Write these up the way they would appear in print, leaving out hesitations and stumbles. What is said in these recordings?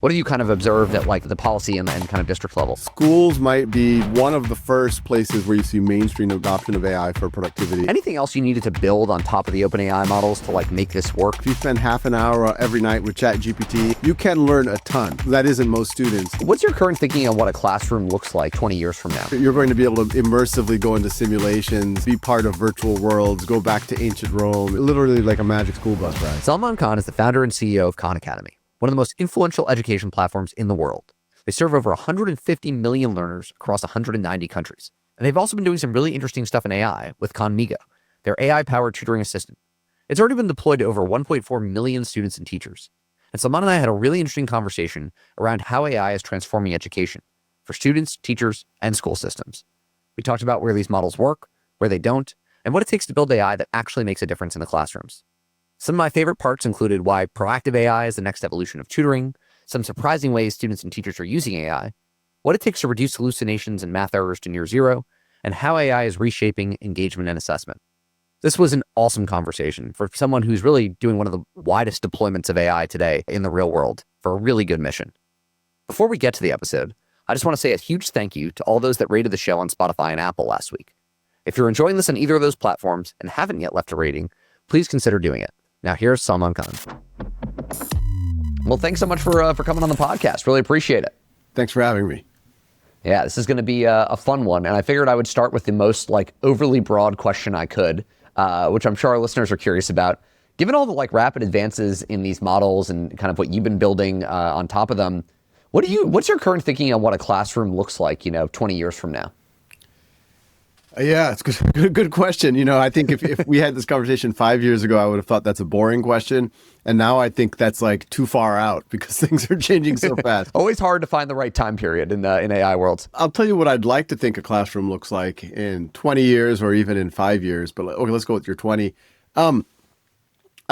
What have you kind of observed at like the policy and kind of district level? Schools might be one of the first places where you see mainstream adoption of AI for productivity. Anything else you needed to build on top of the OpenAI models to like make this work? If you spend half an hour every night with ChatGPT, you can learn a ton. That isn't most students. What's your current thinking on what a classroom looks like 20 years from now? You're going to be able to immersively go into simulations, be part of virtual worlds, go back to ancient Rome, literally like a magic school bus ride. Salman Khan is the founder and CEO of Khan Academy, one of the most influential education platforms in the world. They serve over 150 million learners across 190 countries. And they've also been doing some really interesting stuff in AI with Khanmigo, their AI-powered tutoring assistant. It's already been deployed to over 1.4 million students and teachers. And Salman and I had a really interesting conversation around how AI is transforming education for students, teachers, and school systems. We talked about where these models work, where they don't, and what it takes to build AI that actually makes a difference in the classrooms. Some of my favorite parts included why proactive AI is the next evolution of tutoring, some surprising ways students and teachers are using AI, what it takes to reduce hallucinations and math errors to near zero, and how AI is reshaping engagement and assessment. This was an awesome conversation for someone who's really doing one of the widest deployments of AI today in the real world for a really good mission. Before we get to the episode, I just want to say a huge thank you to all those that rated the show on Spotify and Apple last week. If you're enjoying this on either of those platforms and haven't yet left a rating, please consider doing it. Now here's Salman Khan. Well, thanks so much for coming on the podcast. Really appreciate it. Thanks for having me. Yeah, this is going to be a fun one. And I figured I would start with the most like overly broad question I could, which I'm sure our listeners are curious about. Given all the like rapid advances in these models and kind of what you've been building on top of them, what's your current thinking on what a classroom looks like, 20 years from now? Yeah, it's good question. I think if we had this conversation 5 years ago, I would have thought that's a boring question. And now I think that's like too far out because things are changing so fast. Always hard to find the right time period in AI worlds. I'll tell you what I'd like to think a classroom looks like in 20 years or even in 5 years. But okay, let's go with your 20. I'd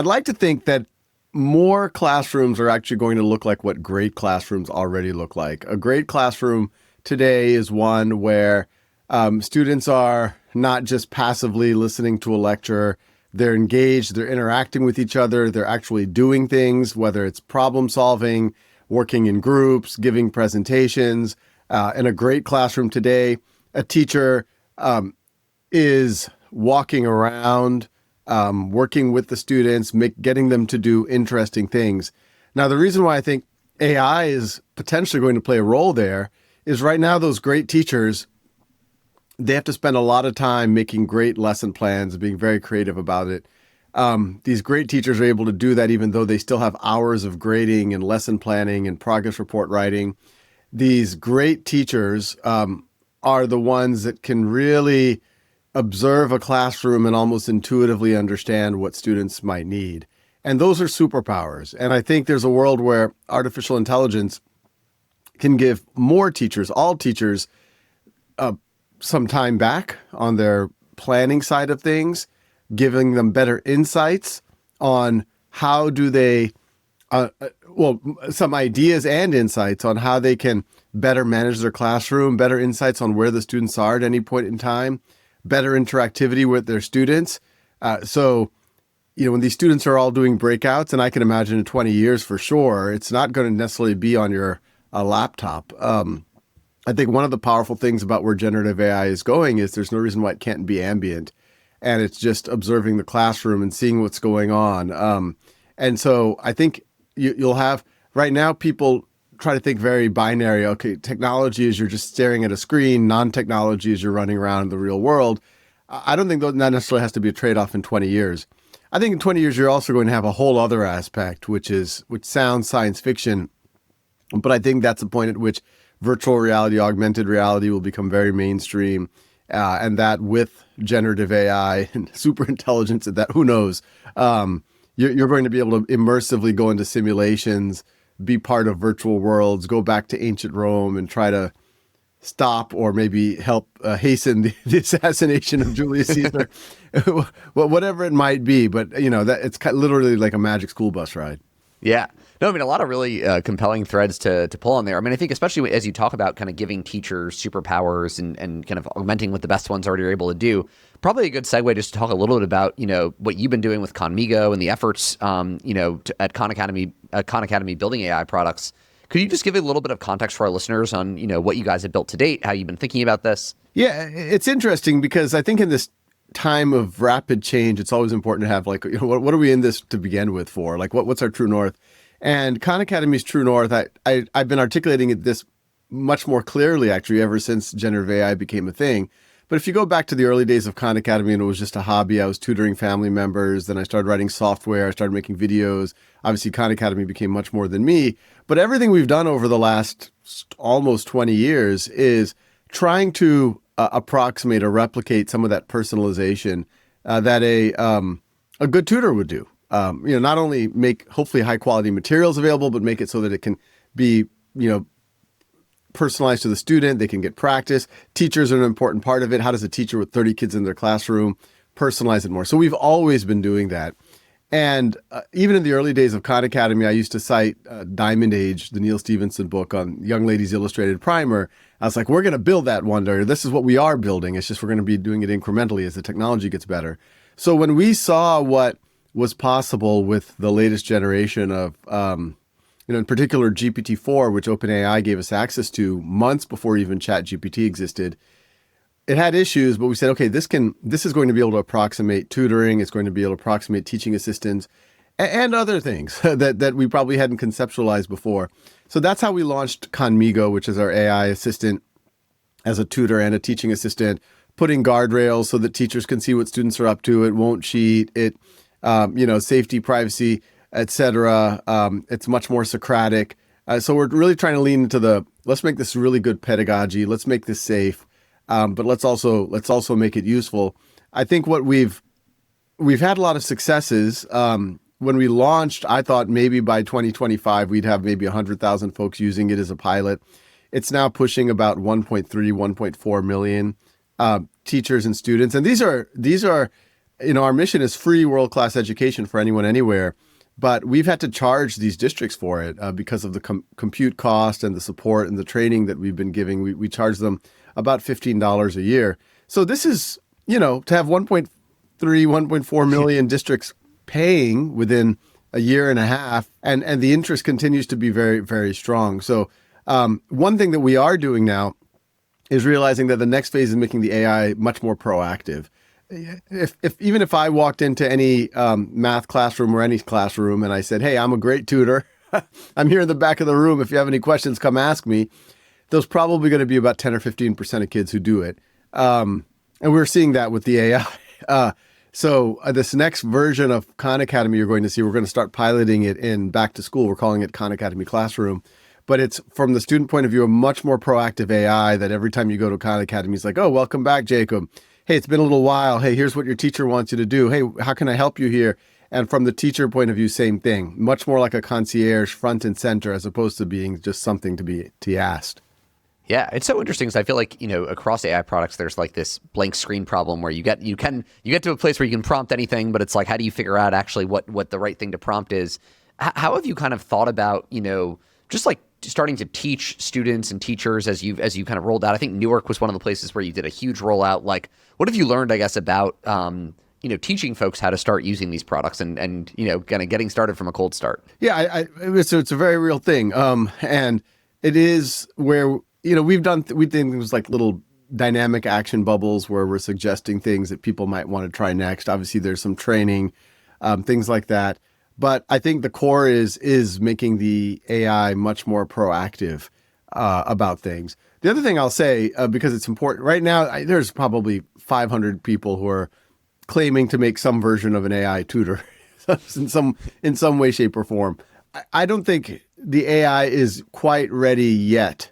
like to think that more classrooms are actually going to look like what great classrooms already look like. A great classroom today is one where students are not just passively listening to a lecture. They're engaged, they're interacting with each other, they're actually doing things, whether it's problem solving, working in groups, giving presentations. In a great classroom today, a teacher is walking around, working with the students, getting them to do interesting things. Now, the reason why I think AI is potentially going to play a role there is right now those great teachers, they have to spend a lot of time making great lesson plans and being very creative about it. These great teachers are able to do that even though they still have hours of grading and lesson planning and progress report writing. These great teachers are the ones that can really observe a classroom and almost intuitively understand what students might need. And those are superpowers. And I think there's a world where artificial intelligence can give more teachers, all teachers, some time back on their planning side of things, giving them better insights on how do they, some ideas and insights on how they can better manage their classroom, better insights on where the students are at any point in time, better interactivity with their students. So when these students are all doing breakouts, and I can imagine in 20 years for sure, it's not going to necessarily be on your laptop. I think one of the powerful things about where generative AI is going is there's no reason why it can't be ambient. And it's just observing the classroom and seeing what's going on. And so I think you'll have, right now, people try to think very binary. Okay, technology is you're just staring at a screen. Non-technology is you're running around in the real world. I don't think that necessarily has to be a trade-off in 20 years. I think in 20 years, you're also going to have a whole other aspect, which sounds science fiction. But I think that's the point at which virtual reality, augmented reality will become very mainstream. And that with generative AI and super intelligence, and that, who knows, you're going to be able to immersively go into simulations, be part of virtual worlds, go back to ancient Rome and try to stop or maybe help hasten the assassination of Julius Caesar, whatever it might be. But, that it's literally like a magic school bus ride. Yeah. No, I mean, a lot of really compelling threads to pull on there. I mean, I think especially as you talk about kind of giving teachers superpowers and kind of augmenting what the best ones already are able to do, probably a good segue just to talk a little bit about, what you've been doing with Khanmigo and the efforts, at Khan Academy building AI products. Could you just give a little bit of context for our listeners on, what you guys have built to date, how you've been thinking about this? Yeah, it's interesting because I think in this time of rapid change, it's always important to have what are we in this to begin with for? Like what's our true north? And Khan Academy's true north, I've been articulating this much more clearly actually ever since generative AI became a thing. But if you go back to the early days of Khan Academy and it was just a hobby, I was tutoring family members, then I started writing software, I started making videos. Obviously, Khan Academy became much more than me. But everything we've done over the last almost 20 years is trying to approximate or replicate some of that personalization that a good tutor would do. Not only make hopefully high quality materials available, but make it so that it can be, personalized to the student. They can get practice. Teachers are an important part of it. How does a teacher with 30 kids in their classroom personalize it more? So we've always been doing that. And even in the early days of Khan Academy, I used to cite Diamond Age, the Neil Stephenson book on Young Ladies Illustrated Primer. I was like, we're going to build that one day. This is what we are building. It's just we're going to be doing it incrementally as the technology gets better. So when we saw what was possible with the latest generation of in particular GPT-4, which OpenAI gave us access to months before even ChatGPT existed, it had issues, but we said, okay, this is going to be able to approximate tutoring. It's going to be able to approximate teaching assistants and other things that we probably hadn't conceptualized before. So that's how we launched Khanmigo, which is our AI assistant as a tutor and a teaching assistant, putting guardrails so that teachers can see what students are up to. It won't cheat. It, safety, privacy, etc. It's much more Socratic. So we're really trying to lean into let's make this really good pedagogy. Let's make this safe, but let's also make it useful. I think what we've had a lot of successes. When we launched, I thought maybe by 2025 we'd have maybe 100,000 folks using it as a pilot. It's now pushing about 1.3, 1.4 million teachers and students, and these are our mission is free world-class education for anyone anywhere. But we've had to charge these districts for it because of the compute cost and the support and the training that we've been giving. We charge them about $15 a year. So this is, to have 1.3, 1.4 million districts paying within a year and a half, and the interest continues to be very, very strong. So one thing that we are doing now is realizing that the next phase is making the AI much more proactive. Even if I walked into any math classroom or any classroom and I said, hey, I'm a great tutor, I'm here in the back of the room. If you have any questions, come ask me. There's probably going to be about 10 or 15% of kids who do it. And we're seeing that with the AI. So this next version of Khan Academy, you're going to see, we're going to start piloting it in back to school. We're calling it Khan Academy Classroom. But it's, from the student point of view, a much more proactive AI that every time you go to Khan Academy, it's like, oh, welcome back, Jacob. Hey, it's been a little while. Hey, here's what your teacher wants you to do. Hey, how can I help you here? And from the teacher point of view, same thing. Much more like a concierge, front and center, as opposed to being just something to be asked. Yeah, it's so interesting because I feel like, across AI products, there's like this blank screen problem where you get to a place where you can prompt anything, but it's like, how do you figure out actually what the right thing to prompt is? How have you kind of thought about, just like starting to teach students and teachers as you kind of rolled out? I think Newark was one of the places where you did a huge rollout. Like, what have you learned, I guess, about teaching folks how to start using these products and kind of getting started from a cold start? Yeah, it's a very real thing, and it is where we did things like little dynamic action bubbles where we're suggesting things that people might want to try next. Obviously, there's some training, things like that. But I think the core is making the AI much more proactive about things. The other thing I'll say, because it's important, right now, there's probably 500 people who are claiming to make some version of an AI tutor in some way, shape, or form. I don't think the AI is quite ready yet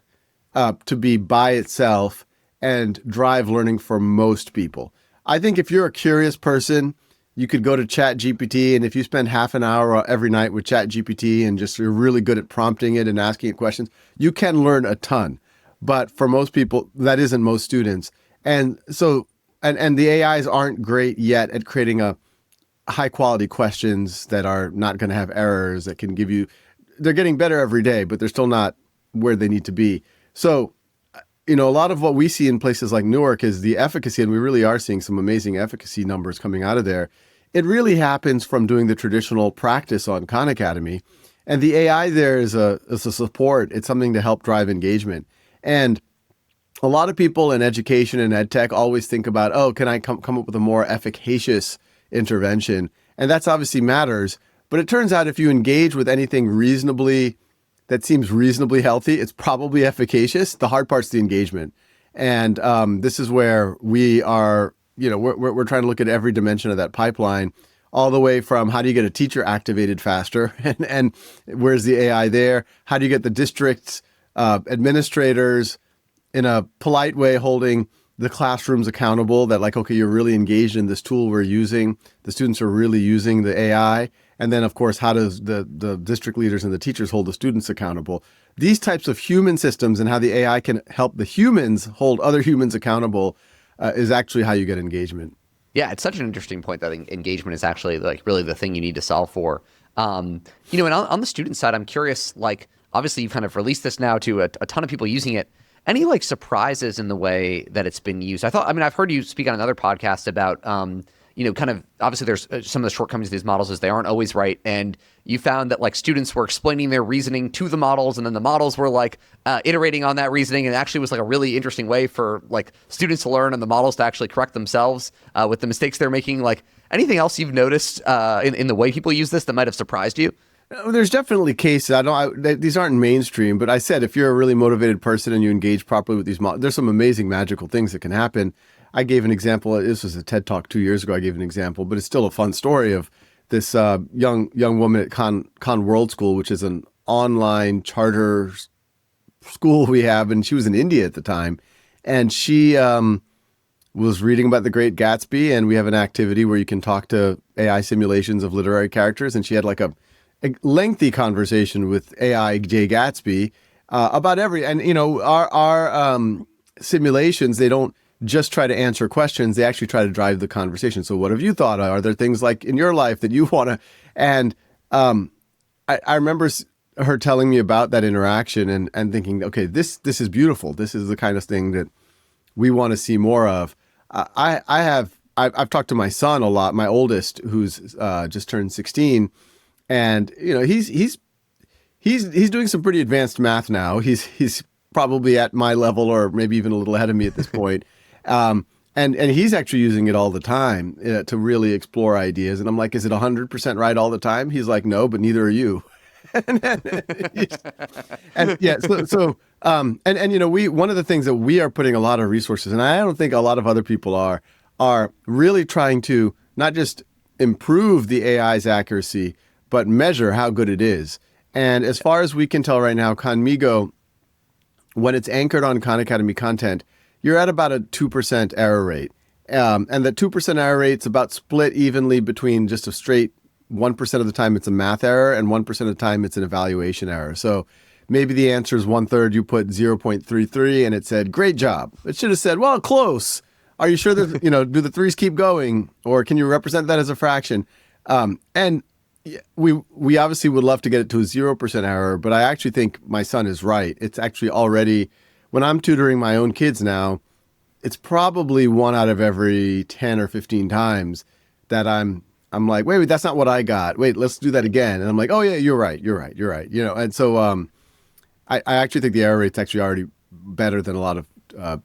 to be by itself and drive learning for most people. I think if you're a curious person, you could go to ChatGPT, and if you spend half an hour every night with ChatGPT and just you're really good at prompting it and asking it questions, you can learn a ton. But for most people, that isn't most students. And so, and the AIs aren't great yet at creating high quality questions that are not going to have errors, that can give you, they're getting better every day, but they're still not where they need to be. So, a lot of what we see in places like Newark is the efficacy, and we really are seeing some amazing efficacy numbers coming out of there. It really happens from doing the traditional practice on Khan Academy. And the AI there is a support. It's something to help drive engagement. And a lot of people in education and ed tech always think about, oh, can I come up with a more efficacious intervention? And that's obviously matters. But it turns out if you engage with anything that seems reasonably healthy, it's probably efficacious. The hard part's the engagement. And this is where we are, we're trying to look at every dimension of that pipeline, all the way from how do you get a teacher activated faster and where's the AI there? How do you get the district's administrators in a polite way holding the classrooms accountable that like, okay, you're really engaged in this tool we're using. The students are really using the AI. And then, of course, how does the district leaders and the teachers hold the students accountable? These types of human systems and how the AI can help the humans hold other humans accountable is actually how you get engagement. Yeah, it's such an interesting point that engagement is actually like really the thing you need to solve for. And on the student side, I'm curious, like, obviously you've kind of released this now to a ton of people using it. Any like surprises in the way that it's been used? I've heard you speak on another podcast about, kind of obviously there's some of the shortcomings of these models is they aren't always right. And you found that like students were explaining their reasoning to the models and then the models were like iterating on that reasoning. And it actually was like a really interesting way for like students to learn and the models to actually correct themselves with the mistakes they're making. Like anything else you've noticed in the way people use this that might have surprised you? There's definitely cases. These aren't mainstream, but I said if you're a really motivated person and you engage properly with these models, there's some amazing magical things that can happen. I gave an example. This was a TED Talk 2 years ago. I gave an example, but it's still a fun story of this young woman at Khan World School, which is an online charter school we have, and she was in India at the time, and she was reading about The Great Gatsby, and we have an activity where you can talk to AI simulations of literary characters, and she had like a lengthy conversation with AI Jay Gatsby about our simulations, they don't just try to answer questions, they actually try to drive the conversation. So what have you thought of? Are there things like in your life that you want to, and I remember her telling me about that interaction and thinking, okay, this is beautiful. This is the kind of thing that we want to see more of. I've talked to my son a lot, my oldest, who's just turned 16. And he's doing some pretty advanced math now. He's probably at my level or maybe even a little ahead of me at this point. And he's actually using it all the time to really explore ideas. And I'm like, is it 100% right all the time? He's like, no, but neither are you. and yeah, one of the things that we are putting a lot of resources, and I don't think a lot of other people are really trying to not just improve the AI's accuracy, but measure how good it is. And as far as we can tell right now, Khanmigo, when it's anchored on Khan Academy content, you're at about a 2% error rate. And the 2% error rate's about split evenly between just a straight 1% of the time it's a math error and 1% of the time it's an evaluation error. So maybe the answer is 1/3, you put 0.33 and it said, great job. It should have said, well, close. Are you sure that, do the threes keep going? Or can you represent that as a fraction? And we obviously would love to get it to a 0% error, but I actually think my son is right. It's actually already, when I'm tutoring my own kids now, it's probably 1 out of every 10 or 15 times that I'm like, wait, that's not what I got. Wait, let's do that again. And I'm like, oh yeah, you're right. And so I actually think the error rate's actually already better than a lot of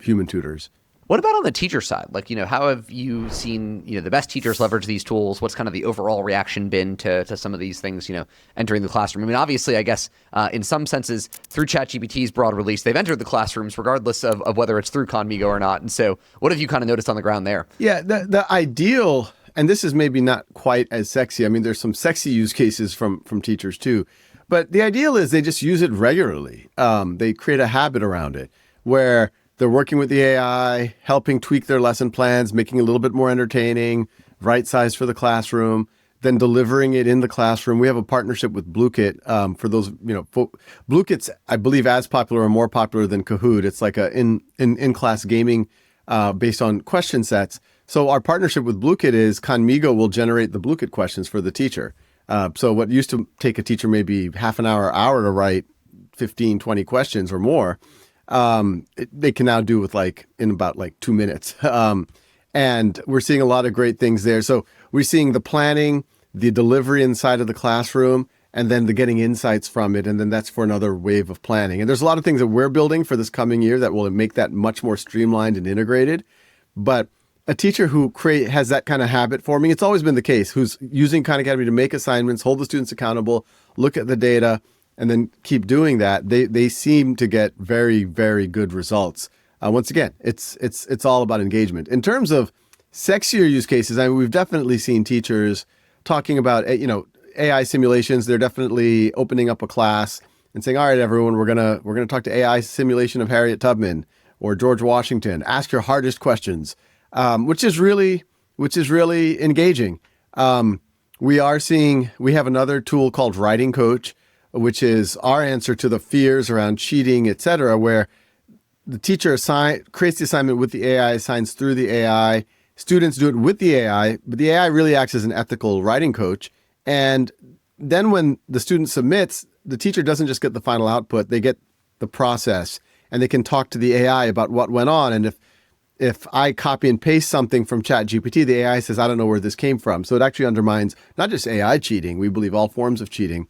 human tutors. What about on the teacher side? Like, how have you seen, the best teachers leverage these tools? What's kind of the overall reaction been to some of these things, entering the classroom? I mean, obviously, I guess, in some senses, through ChatGPT's broad release, they've entered the classrooms regardless of whether it's through Khanmigo or not. And so what have you kind of noticed on the ground there? Yeah, the ideal, and this is maybe not quite as sexy. I mean, there's some sexy use cases from teachers too. But the ideal is they just use it regularly. They create a habit around it where they're working with the AI, helping tweak their lesson plans, making it a little bit more entertaining, right size for the classroom, then delivering it in the classroom. We have a partnership with Bluekit. For those, Bluekit's, I believe, as popular or more popular than Kahoot. It's like a in-class gaming based on question sets. So our partnership with Bluekit is Khanmigo will generate the Bluekit questions for the teacher. So what used to take a teacher maybe half an hour to write 15, 20 questions or more, they can now do with in about 2 minutes. And we're seeing a lot of great things there. So we're seeing the planning, the delivery inside of the classroom, and then the getting insights from it. And then that's for another wave of planning. And there's a lot of things that we're building for this coming year that will make that much more streamlined and integrated. But a teacher who has that kind of habit forming, it's always been the case, who's using Khan Academy to make assignments, hold the students accountable, look at the data, and then keep doing that, they seem to get very, very good results. Once again, it's all about engagement. In terms of sexier use cases, I mean, we've definitely seen teachers talking about, AI simulations. They're definitely opening up a class and saying, all right, everyone, we're gonna talk to AI simulation of Harriet Tubman or George Washington. Ask your hardest questions, which is really engaging. We have another tool called Writing Coach, which is our answer to the fears around cheating, et cetera, where the teacher creates the assignment with the AI, assigns through the AI. Students do it with the AI, but the AI really acts as an ethical writing coach. And then when the student submits, the teacher doesn't just get the final output, they get the process, and they can talk to the AI about what went on. And if I copy and paste something from ChatGPT, the AI says, I don't know where this came from. So it actually undermines not just AI cheating, we believe all forms of cheating.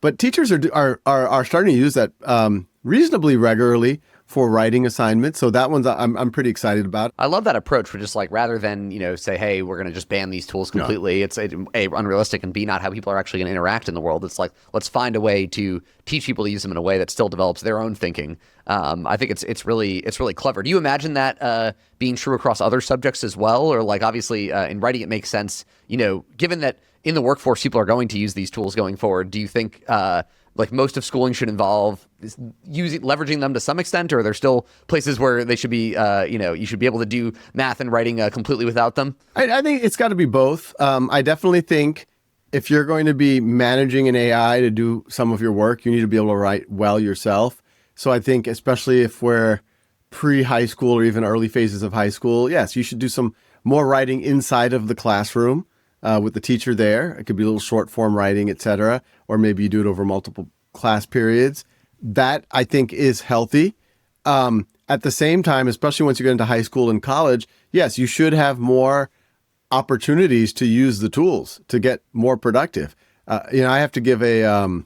But teachers are starting to use that reasonably regularly for writing assignments. So that one's I'm pretty excited about. I love that approach for just like, rather than, say, hey, we're going to just ban these tools completely. No. It's A, unrealistic, and B, not how people are actually going to interact in the world. It's like, let's find a way to teach people to use them in a way that still develops their own thinking. I think it's really clever. Do you imagine that being true across other subjects as well? Or like, obviously in writing, it makes sense, given that in the workforce, people are going to use these tools going forward. Do you think like most of schooling should involve leveraging them to some extent, or are there still places where they should be, you should be able to do math and writing completely without them? I think it's got to be both. I definitely think if you're going to be managing an AI to do some of your work, you need to be able to write well yourself. So I think especially if we're pre-high school or even early phases of high school, yes, you should do some more writing inside of the classroom. With the teacher there. It could be a little short form writing, et cetera, or maybe you do it over multiple class periods. That I think is healthy. At the same time, especially once you get into high school and college, yes, you should have more opportunities to use the tools to get more productive. I have to give a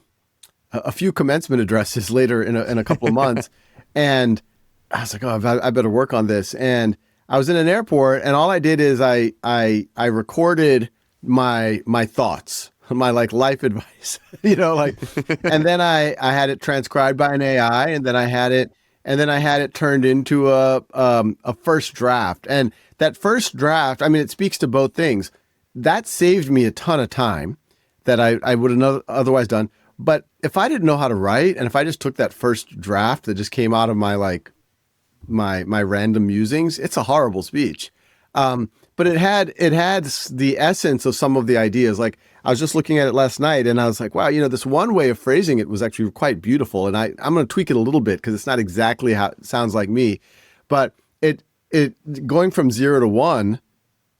few commencement addresses later in a couple of months. And I was like, I better work on this. And I was in an airport, and all I did is I recorded my thoughts, my like life advice, and then I had it transcribed by an AI, and then I had it turned into a first draft. And that first draft, I mean, it speaks to both things. That saved me a ton of time that I would have otherwise done. But if I didn't know how to write, and if I just took that first draft that just came out of my random musings, it's a horrible speech. But it had the essence of some of the ideas. Like I was just looking at it last night, and I was like, wow, this one way of phrasing it was actually quite beautiful. And I'm going to tweak it a little bit because it's not exactly how it sounds like me, but it going from 0 to 1,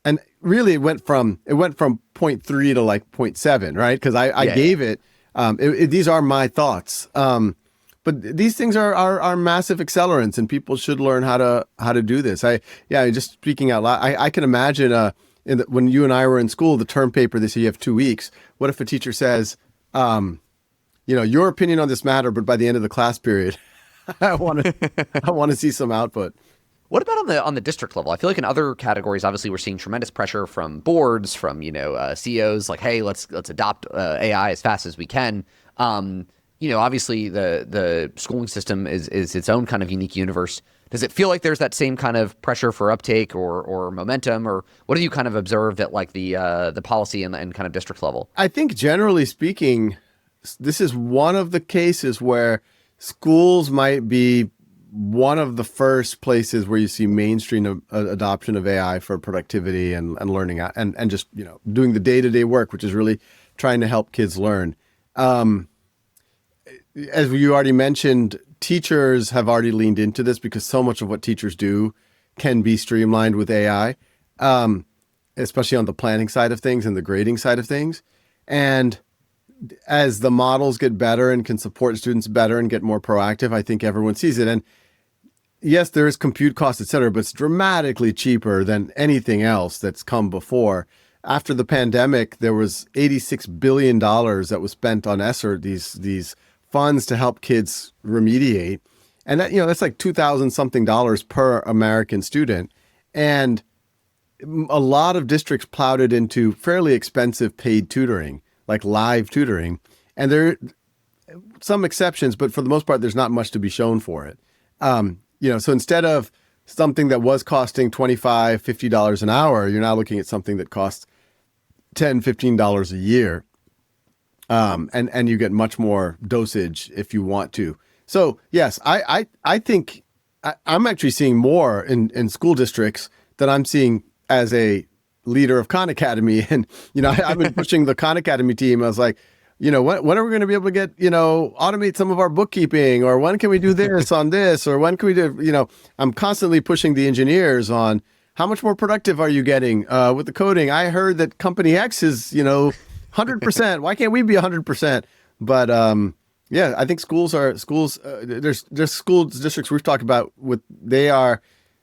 and really it went from 0.3 to like 0.7, right? Because I gave it, these are my thoughts. But these things are massive accelerants, and people should learn how to do this. Just speaking out loud, I can imagine when you and I were in school, the term paper, they say you have 2 weeks. What if a teacher says, your opinion on this matter, but by the end of the class period, I want to see some output. What about on the district level? I feel like in other categories, obviously, we're seeing tremendous pressure from boards, from CEOs, like, hey, let's adopt AI as fast as we can. Obviously the schooling system is its own kind of unique universe. Does it feel like there's that same kind of pressure for uptake or momentum, or what have you kind of observed at like the policy and kind of district level? I think generally speaking, this is one of the cases where schools might be one of the first places where you see mainstream adoption of AI for productivity and learning and just, doing the day-to-day work, which is really trying to help kids learn. As you already mentioned, teachers have already leaned into this because so much of what teachers do can be streamlined with AI, especially on the planning side of things and the grading side of things. And as the models get better and can support students better and get more proactive, I think everyone sees it. And yes, there is compute costs, et cetera, but it's dramatically cheaper than anything else that's come before. after the pandemic, there was $86 billion that was spent on ESSER, these funds to help kids remediate. And that, that's like 2,000 something dollars per American student. And a lot of districts plowed it into fairly expensive paid tutoring, like live tutoring. And there are some exceptions, but for the most part, there's not much to be shown for it. So instead of something that was costing $25, $50 an hour, you're now looking at something that costs $10, $15 a year. And you get much more dosage if you want to. So yes, I think I'm actually seeing more in school districts than I'm seeing as a leader of Khan Academy. And, I've been pushing the Khan Academy team. I was like, when are we going to be able to get, automate some of our bookkeeping, or when can we do this on this, or when can we do, I'm constantly pushing the engineers on how much more productive are you getting with the coding? I heard that company X is, 100%. Why can't we be 100%? But yeah, I think there's school districts we've talked about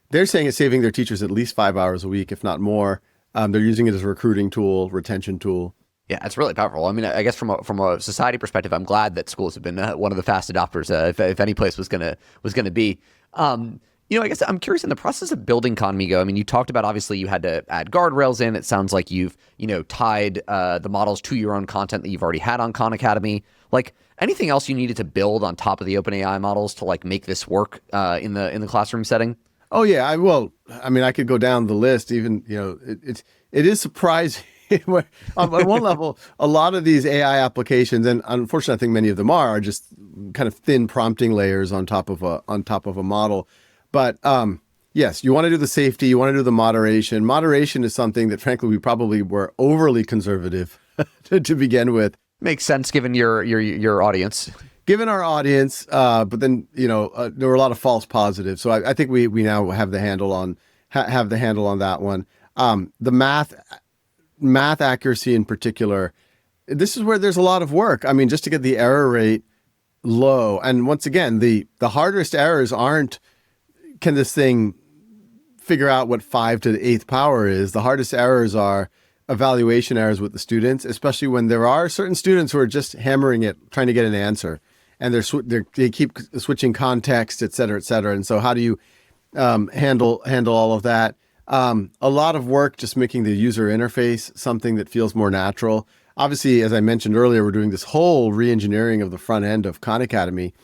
they're saying it's saving their teachers at least 5 hours a week, if not more. They're using it as a recruiting tool, retention tool. Yeah, it's really powerful. I mean, I guess from a society perspective, I'm glad that schools have been one of the fast adopters. If any place was gonna be, I guess I'm curious in the process of building Khanmigo. I mean, you talked about obviously you had to add guardrails in. It sounds like you've tied the models to your own content that you've already had on Khan Academy. Like anything else you needed to build on top of the OpenAI models to like make this work in the classroom setting? Oh yeah, I could go down the list. Even it is surprising. On one level, a lot of these AI applications, and unfortunately, I think many of them are just kind of thin prompting layers on top of a model. But yes, you want to do the safety, you want to do the moderation. Moderation is something that, frankly, we probably were overly conservative to begin with. Makes sense given your audience. Given our audience, but then there were a lot of false positives. So I think we now have the handle on that one. The math accuracy in particular, this is where there's a lot of work. I mean, just to get the error rate low. And once again, the hardest errors aren't, can this thing figure out what 5 to the 8th power is? The hardest errors are evaluation errors with the students, especially when there are certain students who are just hammering it, trying to get an answer. And they keep switching context, et cetera, et cetera. And so how do you handle all of that? A lot of work just making the user interface something that feels more natural. Obviously, as I mentioned earlier, we're doing this whole re-engineering of the front end of Khan Academy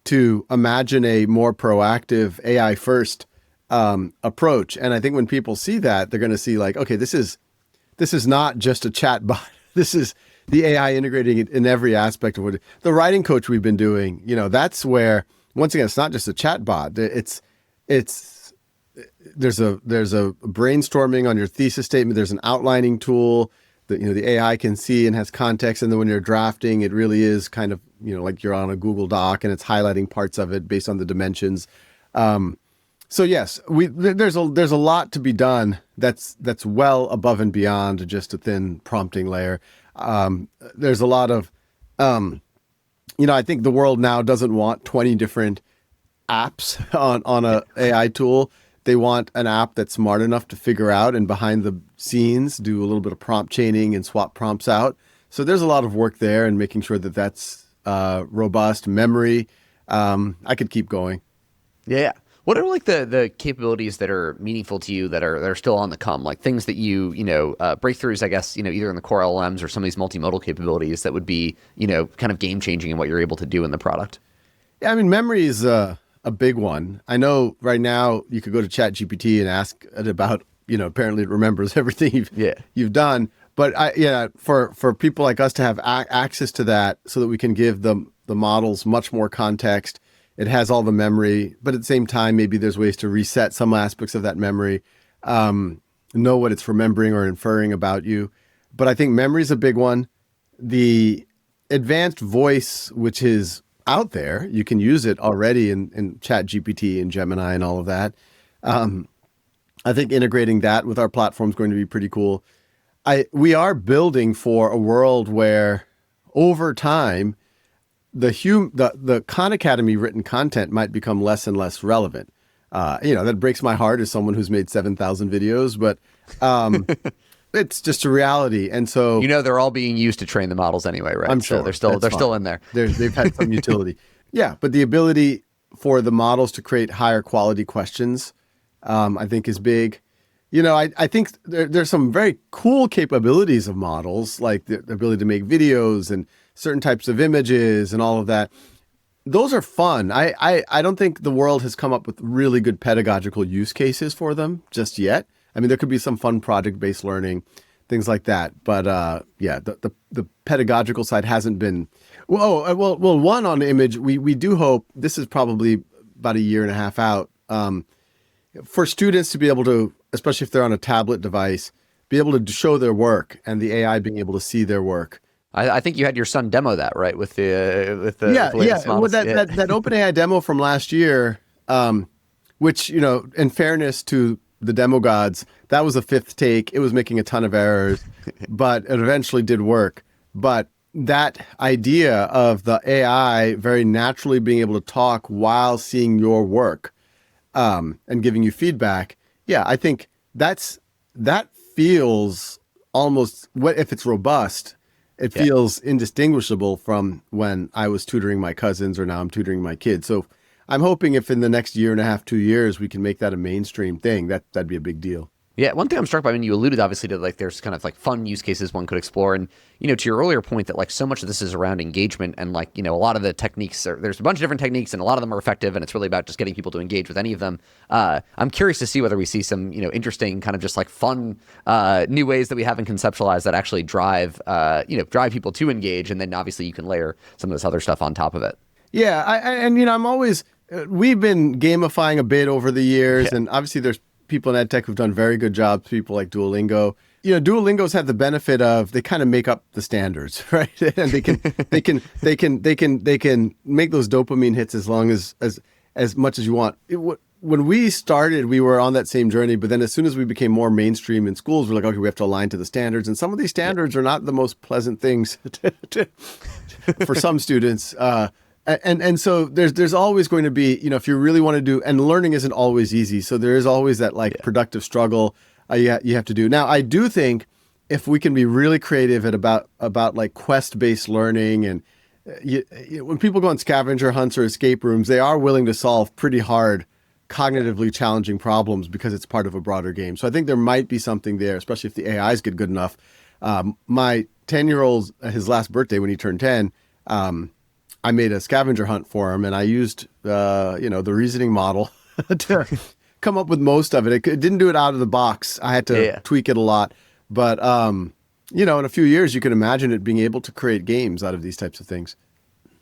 to imagine a more proactive AI-first approach. And I think when people see that, they're going to see like, okay, this is not just a chat bot. This is the AI integrating it in every aspect of the writing coach we've been doing. That's where, once again, it's not just a chat bot. There's a brainstorming on your thesis statement. There's an outlining tool that the AI can see and has context. And then when you're drafting, it really is kind of like you're on a Google Doc and it's highlighting parts of it based on the dimensions. So yes, there's a lot to be done. That's well above and beyond just a thin prompting layer. There's a lot of I think the world now doesn't want 20 different apps on a AI tool. They want an app that's smart enough to figure out and behind the scenes do a little bit of prompt chaining and swap prompts out. So there's a lot of work there and making sure that that's robust memory. I could keep going. Yeah. What are like the capabilities that are meaningful to you that are still on the come? Like things that breakthroughs, I guess, either in the core LLMs or some of these multimodal capabilities that would be, kind of game changing in what you're able to do in the product. Yeah, I mean, memory is a big one. I know right now you could go to ChatGPT and ask it about, apparently it remembers everything you've done. But for people like us to have access to that so that we can give the models much more context. It has all the memory, but at the same time, maybe there's ways to reset some aspects of that memory, know what it's remembering or inferring about you. But I think memory is a big one. The advanced voice, which is out there, you can use it already in ChatGPT and Gemini and all of that. I think integrating that with our platform is going to be pretty cool. We are building for a world where over time, the Khan Academy written content might become less and less relevant. That breaks my heart as someone who's made 7,000 videos, but it's just a reality. And so They're all being used to train the models anyway, right? I'm So sure they're still in there. They've had some utility. Yeah, but the ability for the models to create higher quality questions, I think is big. I think there's some very cool capabilities of models, like the ability to make videos and certain types of images and all of that. Those are fun. I don't think the world has come up with really good pedagogical use cases for them just yet. I mean, there could be some fun project-based learning, things like that. But yeah, the pedagogical side hasn't been. Well, one on image, we do hope, this is probably about a year and a half out, for students to be able to, especially if they're on a tablet device, be able to show their work and the AI being able to see their work. I think you had your son demo that, right? With the Yeah. models. Well, that OpenAI demo from last year, which, in fairness to the demo gods, that was a fifth take. It was making a ton of errors, but it eventually did work. But that idea of the AI very naturally being able to talk while seeing your work, and giving you feedback, yeah, I think that feels almost, if it's robust, it feels indistinguishable from when I was tutoring my cousins or now I'm tutoring my kids. So I'm hoping if in the next year and a half, 2 years, we can make that a mainstream thing, that'd be a big deal. Yeah, one thing I'm struck by, I mean, you alluded obviously to like there's kind of like fun use cases one could explore, and to your earlier point that like so much of this is around engagement, and like a lot of the techniques there's a bunch of different techniques and a lot of them are effective, and it's really about just getting people to engage with any of them. I'm curious to see whether we see some interesting kind of just like fun new ways that we haven't conceptualized that actually drive people to engage, and then obviously you can layer some of this other stuff on top of it. Yeah, I'm always we've been gamifying a bit over the years, and obviously there's people in EdTech who've done very good jobs, people like Duolingo. Duolingo's had the benefit of they kind of make up the standards, right? And they can make those dopamine hits as long as much as you want. When we started, we were on that same journey, but then as soon as we became more mainstream in schools, we're like, okay, we have to align to the standards, and some of these standards are not the most pleasant things for some students. And so there's always going to be, if you really want to do, and learning isn't always easy. So there is always that productive struggle you have to do. Now, I do think if we can be really creative at about like quest-based learning, and when people go on scavenger hunts or escape rooms, they are willing to solve pretty hard, cognitively challenging problems because it's part of a broader game. So I think there might be something there, especially if the AIs get good enough. My 10-year-old, his last birthday when he turned 10, I made a scavenger hunt for him, and I used, the reasoning model to come up with most of it. It didn't do it out of the box. I had to tweak it a lot. But, in a few years, you can imagine it being able to create games out of these types of things.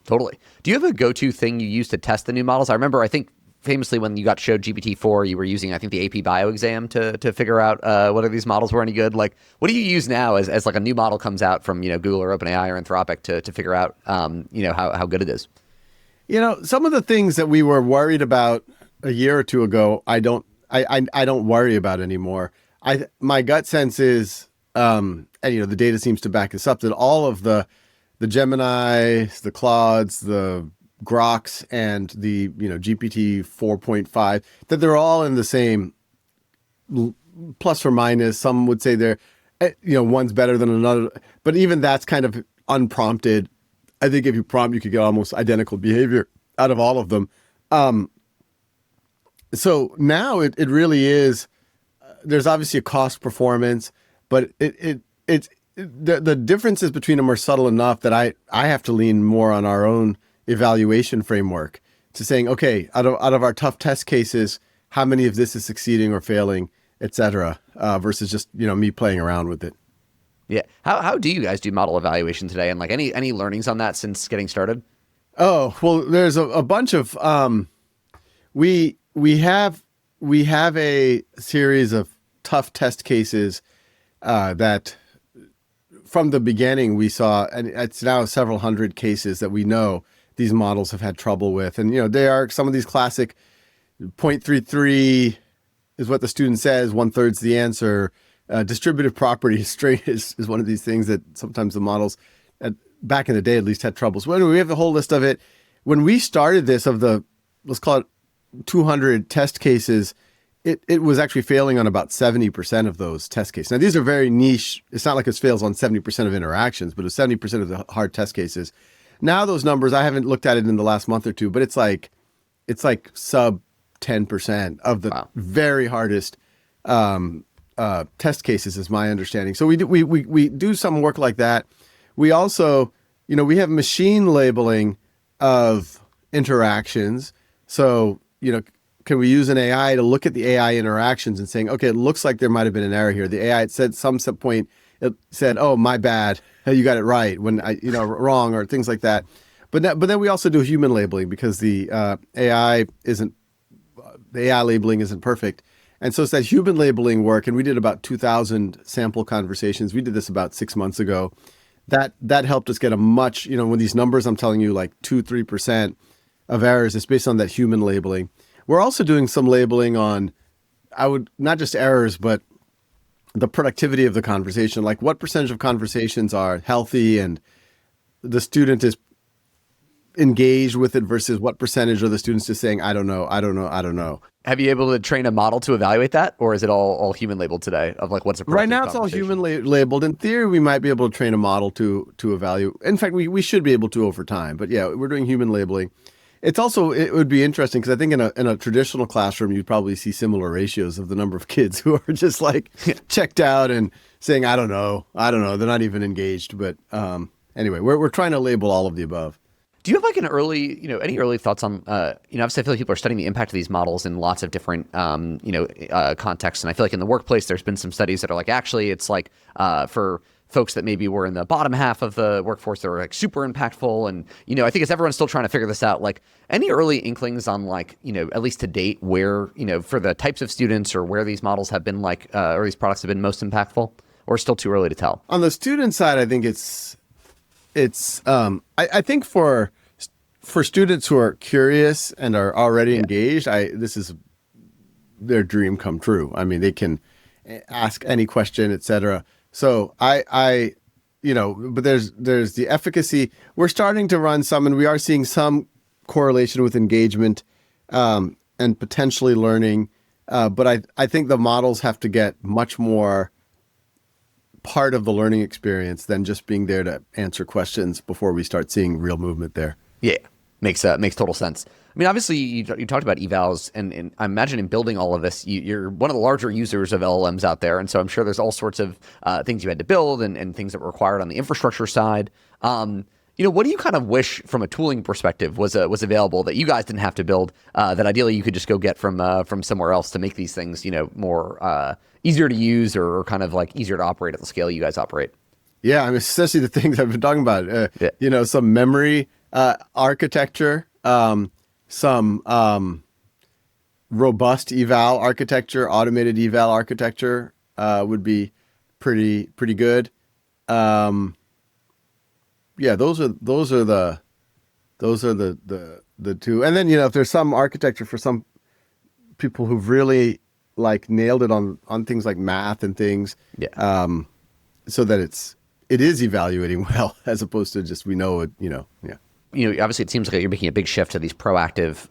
Totally. Do you have a go-to thing you use to test the new models? I remember, I think, famously when you got showed GPT-4, you were using, I think, the AP Bio exam to figure out whether these models were any good. Like, what do you use now as like a new model comes out from Google or OpenAI or Anthropic to figure out how good it is? Some of the things that we were worried about a year or two ago, I don't worry about anymore. My gut sense is, and the data seems to back this up, that all of the Gemini, the Claudes, the Groks, and the GPT 4.5, that they're all in the same plus or minus. Some would say they're one's better than another, but even that's kind of unprompted. I think if you prompt, you could get almost identical behavior out of all of them. So now it really is. There's obviously a cost performance, but it's the differences between them are subtle enough that I have to lean more on our own evaluation framework to saying, okay, out of our tough test cases, how many of this is succeeding or failing, et cetera, versus just, me playing around with it. Yeah. How do you guys do model evaluation today? And like any learnings on that since getting started? Oh, well, there's a bunch of, we have a series of tough test cases, that from the beginning we saw, and it's now several hundred cases that we know these models have had trouble with. And, they are some of these classic 0.33 is what the student says, 1/3's the answer. Distributive property straight is one of these things that sometimes the models, back in the day at least, had troubles. Well, anyway, we have the whole list of it. When we started this, of the, let's call it 200 test cases, it was actually failing on about 70% of those test cases. Now, these are very niche. It's not like it fails on 70% of interactions, but it's 70% of the hard test cases. Now those numbers, I haven't looked at it in the last month or two, but it's like sub 10% of the very hardest test cases is my understanding. So we do some work like that. We also, we have machine labeling of interactions. So, can we use an AI to look at the AI interactions and saying, okay, it looks like there might have been an error here. The AI at some point, it said, oh, my bad. Hey, you got it right when wrong or things like that. But then we also do human labeling because the AI labeling isn't perfect. And so it's that human labeling work. And we did about 2,000 sample conversations. We did this about 6 months ago. That helped us get a much, when these numbers I'm telling you, like 2-3% of errors, it's based on that human labeling. We're also doing some labeling on, not just errors, but the productivity of the conversation, like what percentage of conversations are healthy and the student is engaged with it versus what percentage of the students just saying, I don't know. Have you able to train a model to evaluate that? Or is it all human labeled today of like what's a right now? It's all human labeled. In theory, we might be able to train a model to evaluate. In fact, we should be able to over time. But yeah, we're doing human labeling. It would be interesting because I think in a traditional classroom, you'd probably see similar ratios of the number of kids who are just like checked out and saying, I don't know. They're not even engaged. But anyway, we're trying to label all of the above. Do you have like any early thoughts on, obviously I feel like people are studying the impact of these models in lots of different, contexts. And I feel like in the workplace, there's been some studies that are like, actually, it's like for folks that maybe were in the bottom half of the workforce that were like super impactful. And, I think as everyone's still trying to figure this out, like any early inklings on like, at least to date where, for the types of students or where these models have been like, or these products have been most impactful, or still too early to tell? On the student side, I think I think for students who are curious and are already engaged, this is their dream come true. I mean, they can ask any question, etc. So but there's the efficacy. We're starting to run some, and we are seeing some correlation with engagement and potentially learning. But I think the models have to get much more part of the learning experience than just being there to answer questions before we start seeing real movement there. Yeah, makes total sense. I mean, obviously, you talked about evals, and I imagine in building all of this, you're one of the larger users of LLMs out there, and so I'm sure there's all sorts of things you had to build and things that were required on the infrastructure side. What do you kind of wish from a tooling perspective was available that you guys didn't have to build, that ideally you could just go get from somewhere else to make these things, more easier to use or kind of like easier to operate at the scale you guys operate? Yeah, I mean, especially the things I've been talking about, some memory architecture, some robust eval architecture, automated eval architecture would be pretty good. Those are the two. And then if there's some architecture for some people who've really like nailed it on things like math and things, so that it is evaluating well as opposed to just we know it. Obviously it seems like you're making a big shift to these proactive,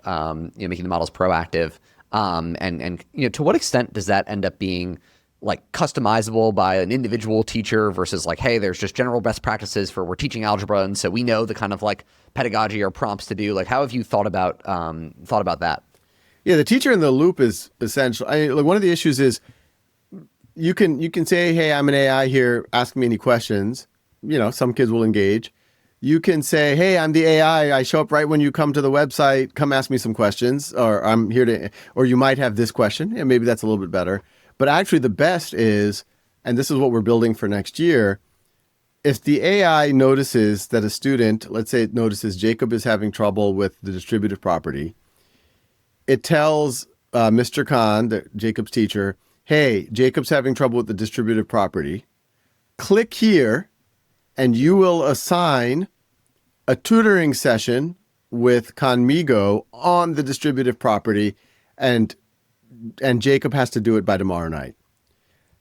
making the models proactive. And to what extent does that end up being like customizable by an individual teacher versus like, hey, there's just general best practices for we're teaching algebra, and so we know the kind of like pedagogy or prompts to do. Like, how have you thought about that? Yeah, the teacher in the loop is essential. One of the issues is you can say, hey, I'm an AI here, ask me any questions. Some kids will engage. You can say, hey, I'm the AI. I show up right when you come to the website. Come ask me some questions, or I'm here to, or you might have this question, and maybe that's a little bit better. But actually the best is, and this is what we're building for next year, if the AI notices that a student, let's say it notices Jacob is having trouble with the distributive property, it tells Mr. Khan, Jacob's teacher, hey, Jacob's having trouble with the distributive property. Click here, and you will assign a tutoring session with Khanmigo on the distributive property, and Jacob has to do it by tomorrow night.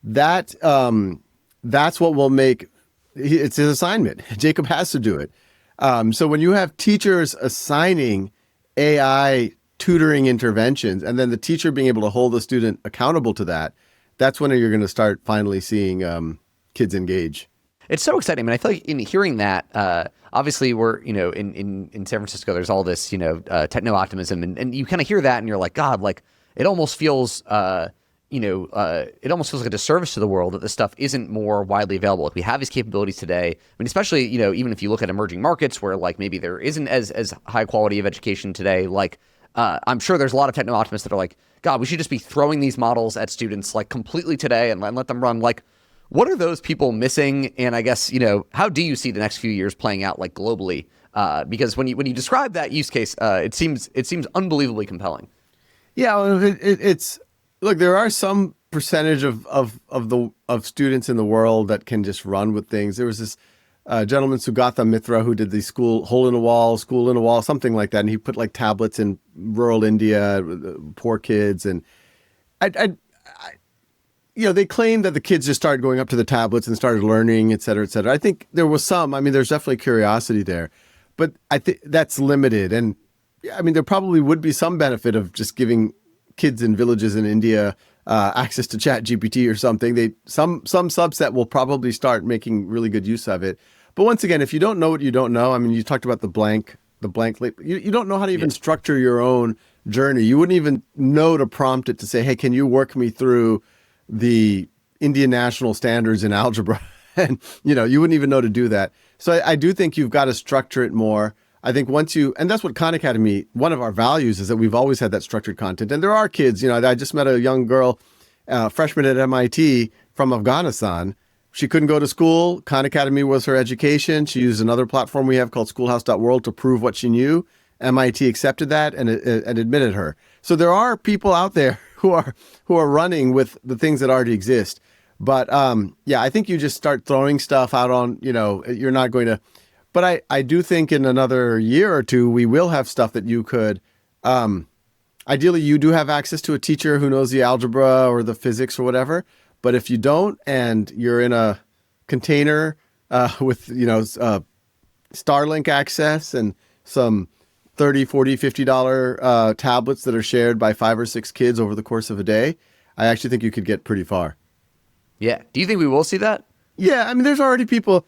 That's what will make it's his assignment. Jacob has to do it. So when you have teachers assigning AI tutoring interventions, and then the teacher being able to hold the student accountable to that, that's when you're going to start finally seeing kids engage. It's so exciting. I mean, I feel like in hearing that, obviously we're, in San Francisco, there's all this, techno-optimism, and you kind of hear that and you're like, God, like it almost feels, it almost feels like a disservice to the world that this stuff isn't more widely available. Like we have these capabilities today. I mean, especially, even if you look at emerging markets where like maybe there isn't as high quality of education today, like I'm sure there's a lot of techno-optimists that are like, God, we should just be throwing these models at students like completely today and let them run. Like, what are those people missing? And I guess, how do you see the next few years playing out like globally? Because when you describe that use case, it seems unbelievably compelling. Yeah, well, it's look. There are some percentage of students in the world that can just run with things. There was this gentleman, Sugatha Mitra, who did the school in a wall, something like that, and he put like tablets in rural India, poor kids, and they claimed that the kids just started going up to the tablets and started learning, et cetera, et cetera. I think there was some. I mean, there's definitely curiosity there, but I think that's limited. And I mean, there probably would be some benefit of just giving kids in villages in India access to ChatGPT or something. Some subset will probably start making really good use of it. But once again, if you don't know what you don't know, I mean, you talked about the blank. You don't know how to even structure your own journey. You wouldn't even know to prompt it to say, hey, can you work me through the Indian national standards in algebra? And, you wouldn't even know to do that. So I do think you've got to structure it more. I think and that's what Khan Academy, one of our values is that we've always had that structured content. And there are kids, I just met a young girl, freshman at MIT from Afghanistan. She couldn't go to school. Khan Academy was her education. She used another platform we have called schoolhouse.world to prove what she knew. MIT accepted that and admitted her. So there are people out there who are running with the things that already exist. But I think you just start throwing stuff out on, you're not going to. But I do think in another year or two, we will have stuff that you could, ideally you do have access to a teacher who knows the algebra or the physics or whatever. But if you don't, and you're in a container with, Starlink access and some $30, $40, $50 tablets that are shared by 5 or 6 kids over the course of a day, I actually think you could get pretty far. Yeah. Do you think we will see that? Yeah. I mean, there's already people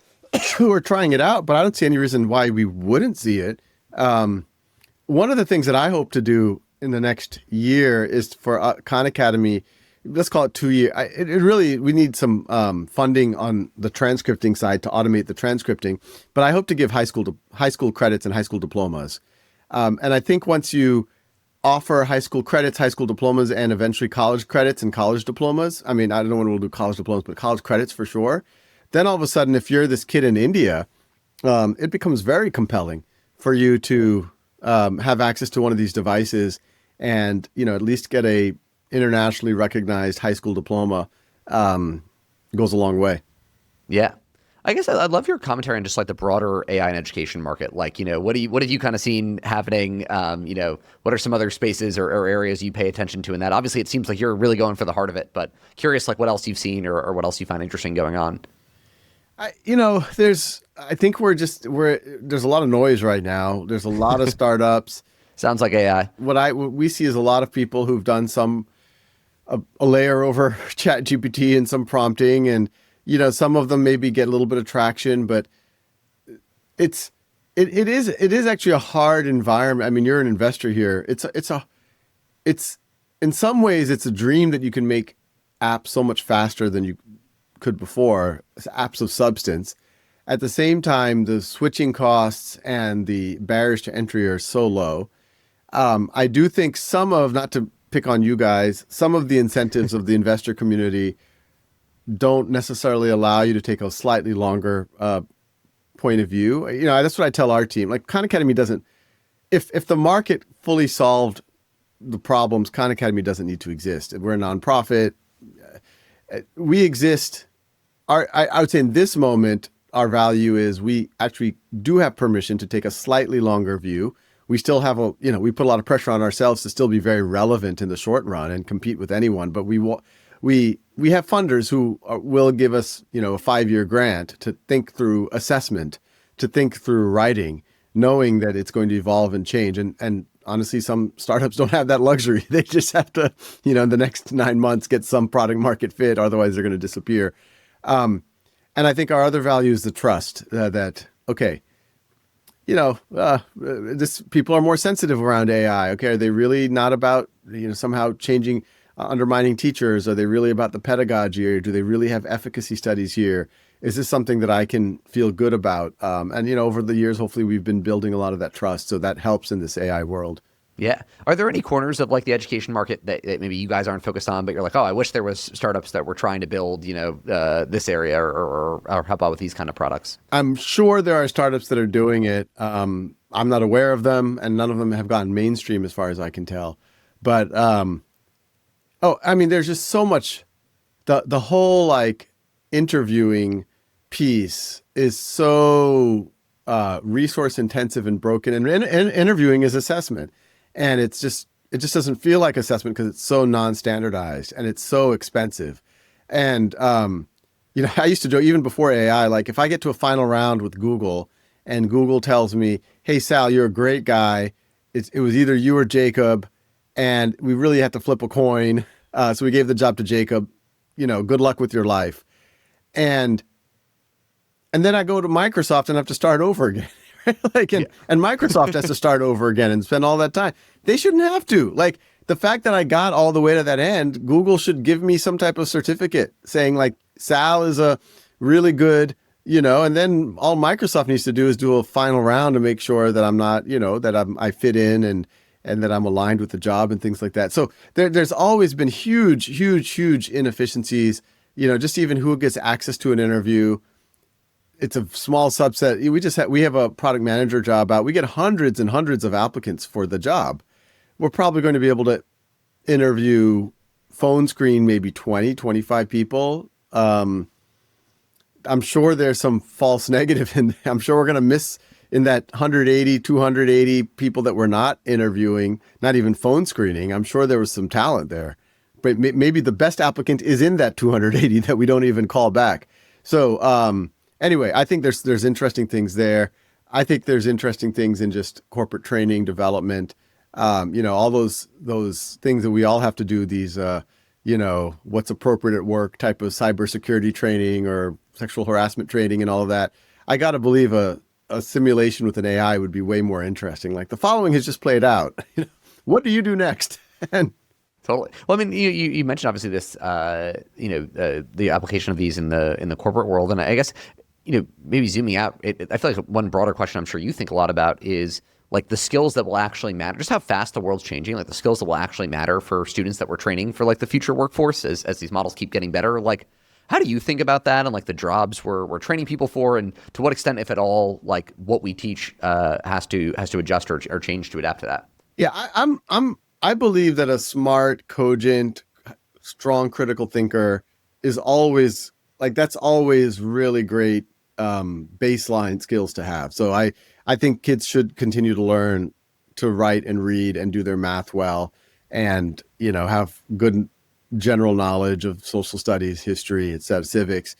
who are trying it out, but I don't see any reason why we wouldn't see it. One of the things that I hope to do in the next year is for Khan Academy, let's call it 2 years. We need some funding on the transcripting side to automate the transcripting, but I hope to give high school credits and high school diplomas. And I think once you offer high school credits, high school diplomas, and eventually college credits and college diplomas, I mean, I don't know when we'll do college diplomas, but college credits for sure. Then all of a sudden, if you're this kid in India, it becomes very compelling for you to have access to one of these devices and, at least get a internationally recognized high school diploma. Goes a long way. Yeah. I guess I'd love your commentary on just like the broader AI and education market. Like, what have you kind of seen happening? What are some other spaces or areas you pay attention to in that? Obviously, it seems like you're really going for the heart of it, but curious like what else you've seen or what else you find interesting going on. There's a lot of noise right now. There's a lot of startups. Sounds like AI. What we see is a lot of people who've done a layer over ChatGPT and some prompting, and some of them maybe get a little bit of traction, but it is actually a hard environment. I mean, you're an investor here. It's in some ways it's a dream that you can make apps so much faster than you could before, apps of substance. At the same time, the switching costs and the barriers to entry are so low. I do think not to pick on you guys, some of the incentives of the investor community don't necessarily allow you to take a slightly longer point of view. That's what I tell our team. Like Khan Academy doesn't, if the market fully solved the problems, Khan Academy doesn't need to exist. We're a nonprofit. We exist. I would say in this moment, our value is we actually do have permission to take a slightly longer view. We still have we put a lot of pressure on ourselves to still be very relevant in the short run and compete with anyone. But we have funders who will give us, a 5-year grant to think through assessment, to think through writing, knowing that it's going to evolve and change. And honestly, some startups don't have that luxury. They just have to, in the next 9 months, get some product market fit. Otherwise, they're going to disappear. And I think our other value is the trust that, okay, people are more sensitive around AI. Okay, are they really not about, somehow changing, undermining teachers? Are they really about the pedagogy, or do they really have efficacy studies here? Is this something that I can feel good about? And over the years, hopefully we've been building a lot of that trust. So that helps in this AI world. Yeah. Are there any corners of like the education market that maybe you guys aren't focused on, but you're like, oh, I wish there was startups that were trying to build, this area or help out with these kind of products? I'm sure there are startups that are doing it. I'm not aware of them, and none of them have gone mainstream as far as I can tell. But, there's just so much, the whole like interviewing piece is so resource intensive and broken, and interviewing is assessment. And it just doesn't feel like assessment because it's so non-standardized and it's so expensive. And, I used to do, even before AI, like if I get to a final round with Google and Google tells me, hey, Sal, you're a great guy. It was either you or Jacob, and we really had to flip a coin. So we gave the job to Jacob, good luck with your life. And then I go to Microsoft and have to start over again. And Microsoft has to start over again and spend all that time. They shouldn't have to. Like, the fact that I got all the way to that end, Google should give me some type of certificate saying like Sal is a really good, and then all Microsoft needs to do is do a final round to make sure that I'm not, that I fit in and that I'm aligned with the job and things like that. So there's always been huge inefficiencies, just even who gets access to an interview. It's a small subset. We have a product manager job out. We get hundreds and hundreds of applicants for the job. We're probably going to be able to interview, phone screen, maybe 20, 25 people. I'm sure there's some false negative in there. I'm sure we're going to miss in that 180, 280 people that we're not interviewing, not even phone screening. I'm sure there was some talent there, but maybe the best applicant is in that 280 that we don't even call back. So, anyway, I think there's interesting things there. I think there's interesting things in just corporate training, development, all those things that we all have to do, these, what's appropriate at work type of cybersecurity training or sexual harassment training and all of that. I got to believe a simulation with an AI would be way more interesting. Like the following has just played out. What do you do next? And totally. Well, I mean, you mentioned obviously this, the application of these in the corporate world, and I guess, maybe zooming out, I feel like one broader question I'm sure you think a lot about is like the skills that will actually matter, just how fast the world's changing, like the skills that will actually matter for students that we're training for like the future workforce as these models keep getting better. Like, how do you think about that and like the jobs we're training people for, and to what extent, if at all, like what we teach has to adjust or change to adapt to that? Yeah, I believe that a smart, cogent, strong critical thinker is always like, that's always really great baseline skills to have. So I think kids should continue to learn to write and read and do their math well, and have good general knowledge of social studies, history, etc., civics.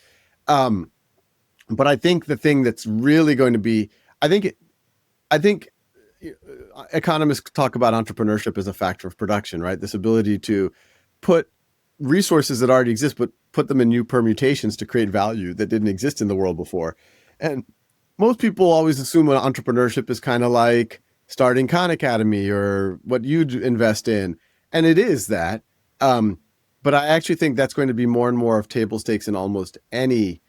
But I think the thing that's really going to be, I think economists talk about entrepreneurship as a factor of production, right? This ability to put resources that already exist, but put them in new permutations to create value that didn't exist in the world before. And most people always assume entrepreneurship is kind of like starting Khan Academy or what you invest in. And it is that. But I actually think that's going to be more and more of table stakes in almost any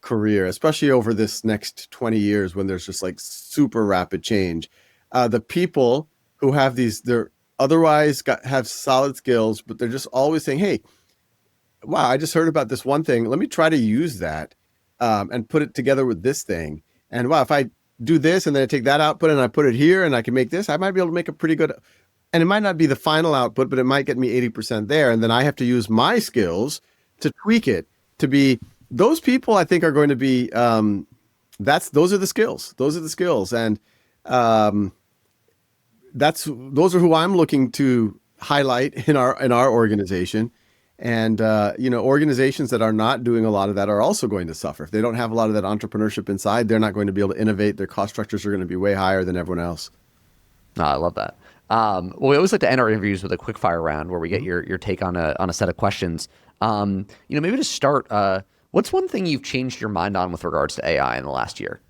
career, especially over this next 20 years when there's just like super rapid change. The people who have they're otherwise have solid skills, but they're just always saying, hey, wow, I just heard about this one thing. Let me try to use that and put it together with this thing. And wow, if I do this and then I take that output and I put it here and I can make this, I might be able to make a pretty good, and it might not be the final output, but it might get me 80% there. And then I have to use my skills to tweak it to be, those people I think are going to be, those are the skills. Those are the skills. And those are who I'm looking to highlight in our organization. And, organizations that are not doing a lot of that are also going to suffer. If they don't have a lot of that entrepreneurship inside, they're not going to be able to innovate. Their cost structures are going to be way higher than everyone else. I love that. Well, we always like to end our interviews with a quickfire round where we get your take on a set of questions. Maybe to start, what's one thing you've changed your mind on with regards to AI in the last year?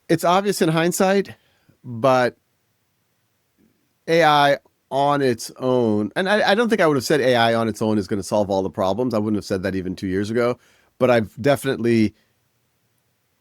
It's obvious in hindsight, but AI on its own, and I don't think I would have said AI on its own is going to solve all the problems. I wouldn't have said that even 2 years ago, but I've definitely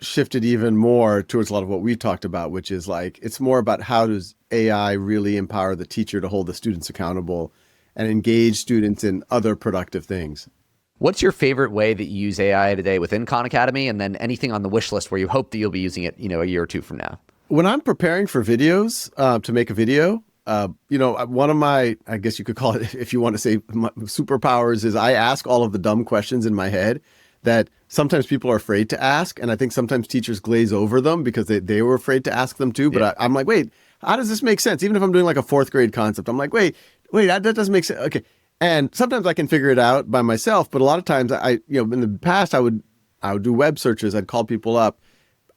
shifted even more towards a lot of what we've talked about, which is like, it's more about how does AI really empower the teacher to hold the students accountable and engage students in other productive things. What's your favorite way that you use AI today within Khan Academy, and then anything on the wish list where you hope that you'll be using it, a year or two from now? When I'm preparing for videos, to make a video, one of my, I guess you could call it, if you want to say my superpowers, is I ask all of the dumb questions in my head that sometimes people are afraid to ask. And I think sometimes teachers glaze over them because they were afraid to ask them too. But yeah. I'm like, wait, how does this make sense? Even if I'm doing like a fourth grade concept, I'm like, wait, that doesn't make sense. Okay. And sometimes I can figure it out by myself. But a lot of times in the past, I would do web searches. I'd call people up.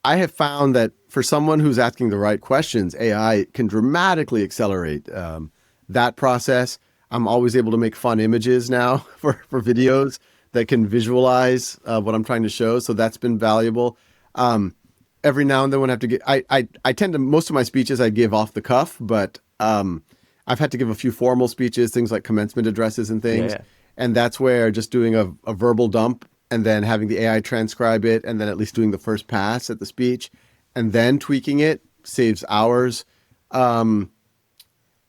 I have found that for someone who's asking the right questions, AI can dramatically accelerate that process. I'm always able to make fun images now for videos that can visualize what I'm trying to show. So that's been valuable. Every now and then when I have to get, I tend to, most of my speeches I give off the cuff, but I've had to give a few formal speeches, things like commencement addresses and things. Yeah. And that's where just doing a verbal dump and then having the AI transcribe it, and then at least doing the first pass at the speech, and then tweaking it saves hours. I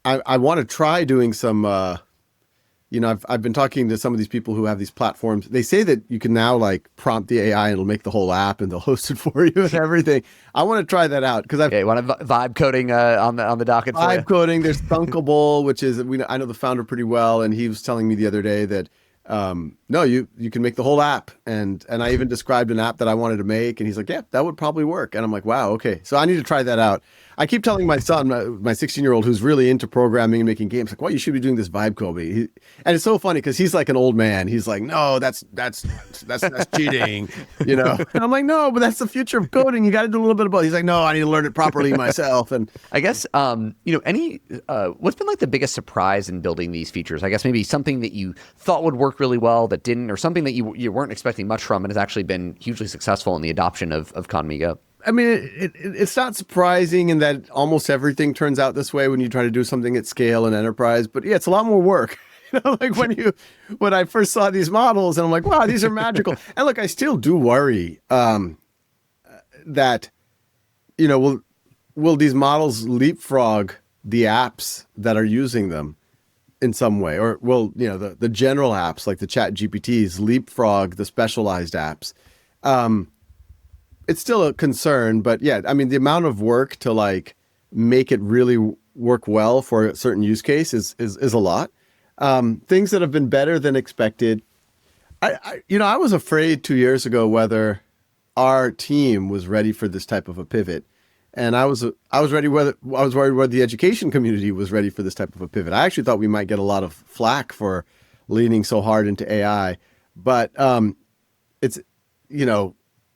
want to try doing some, I've been talking to some of these people who have these platforms. They say that you can now like prompt the AI and it'll make the whole app and they'll host it for you and everything. I want to try that out because you want to vibe coding on the docket for you? Vibe coding. There's Thunkable, which is, I know the founder pretty well, and he was telling me the other day that no, you can make the whole app. And I even described an app that I wanted to make, and he's like, yeah, that would probably work. And I'm like, wow, okay. So I need to try that out. I keep telling my son, my 16-year-old who's really into programming and making games, like, well, you should be doing this vibe coding. And it's so funny because he's like an old man. He's like, no, that's cheating, And I'm like, no, but that's the future of coding. You got to do a little bit of both. He's like, no, I need to learn it properly myself. And I guess, what's been like the biggest surprise in building these features? I guess maybe something that you thought would work really well that didn't, or something that you weren't expecting much from and has actually been hugely successful in the adoption of Khanmigo. I mean, it's not surprising in that almost everything turns out this way when you try to do something at scale and enterprise. But yeah, it's a lot more work. Like when I first saw these models, and I'm like, wow, these are magical. And look, I still do worry that, will these models leapfrog the apps that are using them in some way, or will the general apps like the Chat GPTs leapfrog the specialized apps? It's still a concern, but yeah, I mean, the amount of work to like make it really work well for a certain use case is a lot. Things that have been better than expected. I was afraid 2 years ago whether our team was ready for this type of a pivot, and I was worried whether the education community was ready for this type of a pivot. I actually thought we might get a lot of flack for leaning so hard into AI, but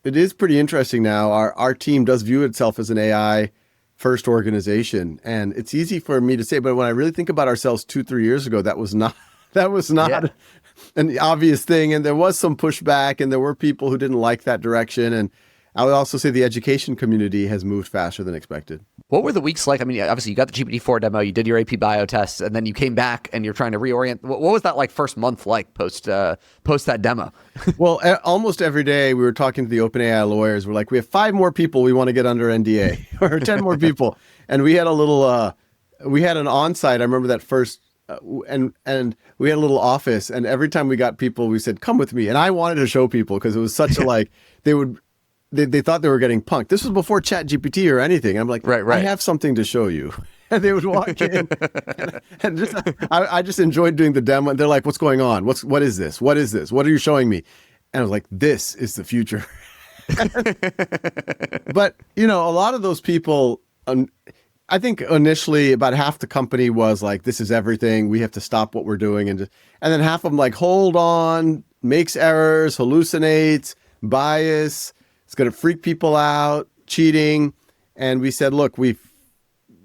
it is pretty interesting now. Our team does view itself as an AI first organization, and it's easy for me to say, but when I really think about ourselves 2-3 years ago, that was not an obvious thing. And there was some pushback, and there were people who didn't like that direction. And I would also say the education community has moved faster than expected. What were the weeks like? I mean, obviously you got the GPT-4 demo, you did your AP bio tests, and then you came back and you're trying to reorient. What was that like first month like post that demo? Well, almost every day we were talking to the OpenAI lawyers. We're like, we have 5 more people we want to get under NDA or 10 more people. And we had a little, we had an onsite. I remember that first, and we had a little office, and every time we got people, we said, come with me. And I wanted to show people because it was such a they thought they were getting punked. This was before Chat GPT or anything. I'm like, right. I have something to show you. And they would walk in, and I just enjoyed doing the demo. And they're like, what's going on? What is this? What is this? What are you showing me? And I was like, this is the future. But, a lot of those people, I think initially about half the company was like, this is everything. We have to stop what we're doing. And then half of them like, hold on, makes errors, hallucinates, bias. It's going to freak people out, cheating. And we said, look,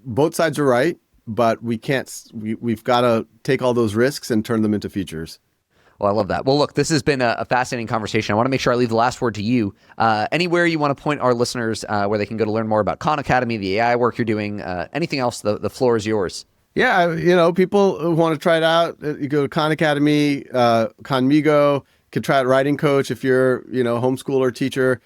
both sides are right. but we can't. We've got to take all those risks and turn them into features. Well, I love that. Well, look, this has been a fascinating conversation. I want to make sure I leave the last word to you. Anywhere you want to point our listeners where they can go to learn more about Khan Academy, the AI work you're doing, anything else, the floor is yours. Yeah, people who want to try it out, you go to Khan Academy, Khanmigo. You can try out Writing Coach if you're, homeschooler, teacher.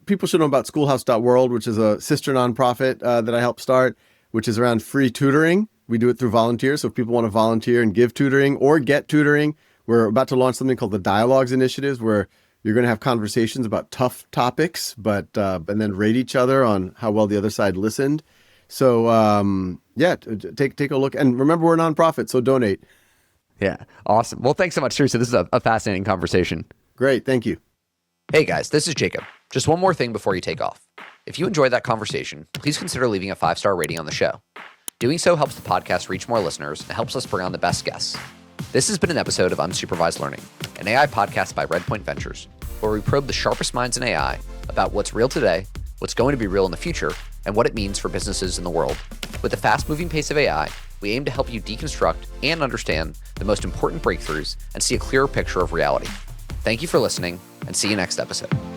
People should know about schoolhouse.world, which is a sister nonprofit that I helped start, which is around free tutoring. We do it through volunteers. So if people want to volunteer and give tutoring or get tutoring, we're about to launch something called the Dialogues Initiatives, where you're going to have conversations about tough topics, and then rate each other on how well the other side listened. So take a look. And remember, we're a nonprofit, so donate. Yeah, awesome. Well, thanks so much. Seriously, this is a fascinating conversation. Great, thank you. Hey guys, this is Jacob. Just one more thing before you take off. If you enjoyed that conversation, please consider leaving a 5-star rating on the show. Doing so helps the podcast reach more listeners and helps us bring on the best guests. This has been an episode of Unsupervised Learning, an AI podcast by Redpoint Ventures, where we probe the sharpest minds in AI about what's real today, what's going to be real in the future, and what it means for businesses in the world. With the fast-moving pace of AI, we aim to help you deconstruct and understand the most important breakthroughs and see a clearer picture of reality. Thank you for listening, and see you next episode.